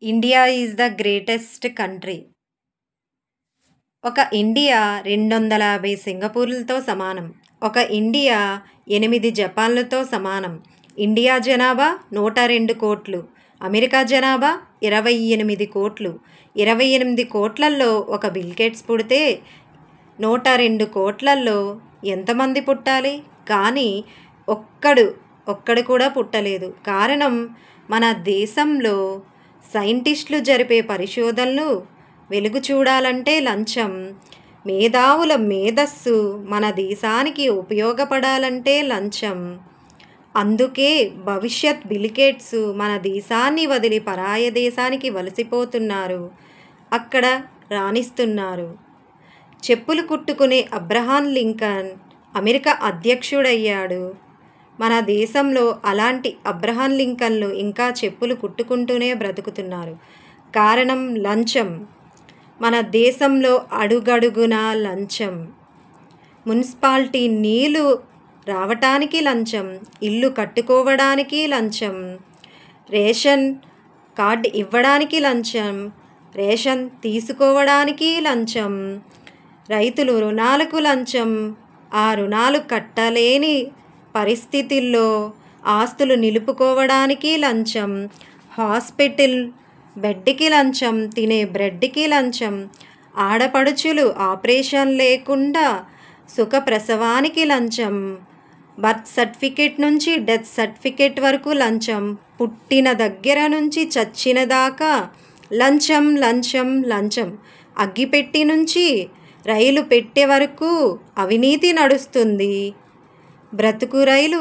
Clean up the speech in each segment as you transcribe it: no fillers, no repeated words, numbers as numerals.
India is the greatest country. ఒక India 250 సింగపూర్‌లతో సమానం. ఒక ఇండియా 8 జపాన్‌లతో సమానం. ఇండియా జనాభా 102 కోట్లు. అమెరికా జనాభా 28 కోట్లు. 28 కోట్లల్లో ఒక బిల్ గేట్స్ పుడితే 102 కోట్లల్లో ఎంతమంది పుట్టాలి? కానీ ఒక్కడు కూడా పుట్టలేదు. కారణం, మన దేశంలో సైంటిస్టులు జరిపే పరిశోధనలు వెలుగు చూడాలంటే లంచం. మేధావుల మేధస్సు మన దేశానికి ఉపయోగపడాలంటే లంచం. అందుకే భవిష్యత్ బిల్గేట్స్ మన దేశాన్ని వదిలి పరాయ దేశానికి వలసిపోతున్నారు. అక్కడ రాణిస్తున్నారు. చెప్పులు కుట్టుకునే అబ్రహాం లింకన్ అమెరికా అధ్యక్షుడయ్యాడు. మన దేశంలో అలాంటి అబ్రహాం లింకన్లు ఇంకా చెప్పులు కుట్టుకుంటూనే బ్రతుకుతున్నారు. కారణం లంచం. మన దేశంలో అడుగడుగునా లంచం. మున్సిపాలిటీ నీళ్లు రావటానికి లంచం, ఇల్లు కట్టుకోవడానికి లంచం, రేషన్ కార్డు ఇవ్వడానికి లంచం, రేషన్ తీసుకోవడానికి లంచం, రైతులు రుణాలకు లంచం, ఆ రుణాలు కట్టలేని పరిస్థితుల్లో ఆస్తులు నిలుపుకోవడానికి లంచం, హాస్పిటల్ బెడ్కి లంచం, తినే బ్రెడ్కి లంచం, ఆడపడుచులు ఆపరేషన్ లేకుండా సుఖప్రసవానికి లంచం, బర్త్ సర్టిఫికేట్ నుంచి డెత్ సర్టిఫికేట్ వరకు లంచం, పుట్టిన దగ్గర నుంచి చచ్చిన దాకా లంచం లంచం లంచం. అగ్గిపెట్టి నుంచి రైలు పెట్టే వరకు అవినీతి నడుస్తుంది. బ్రతుకు రైలు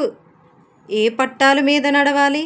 ఏ పట్టాల మీద నడవాలి?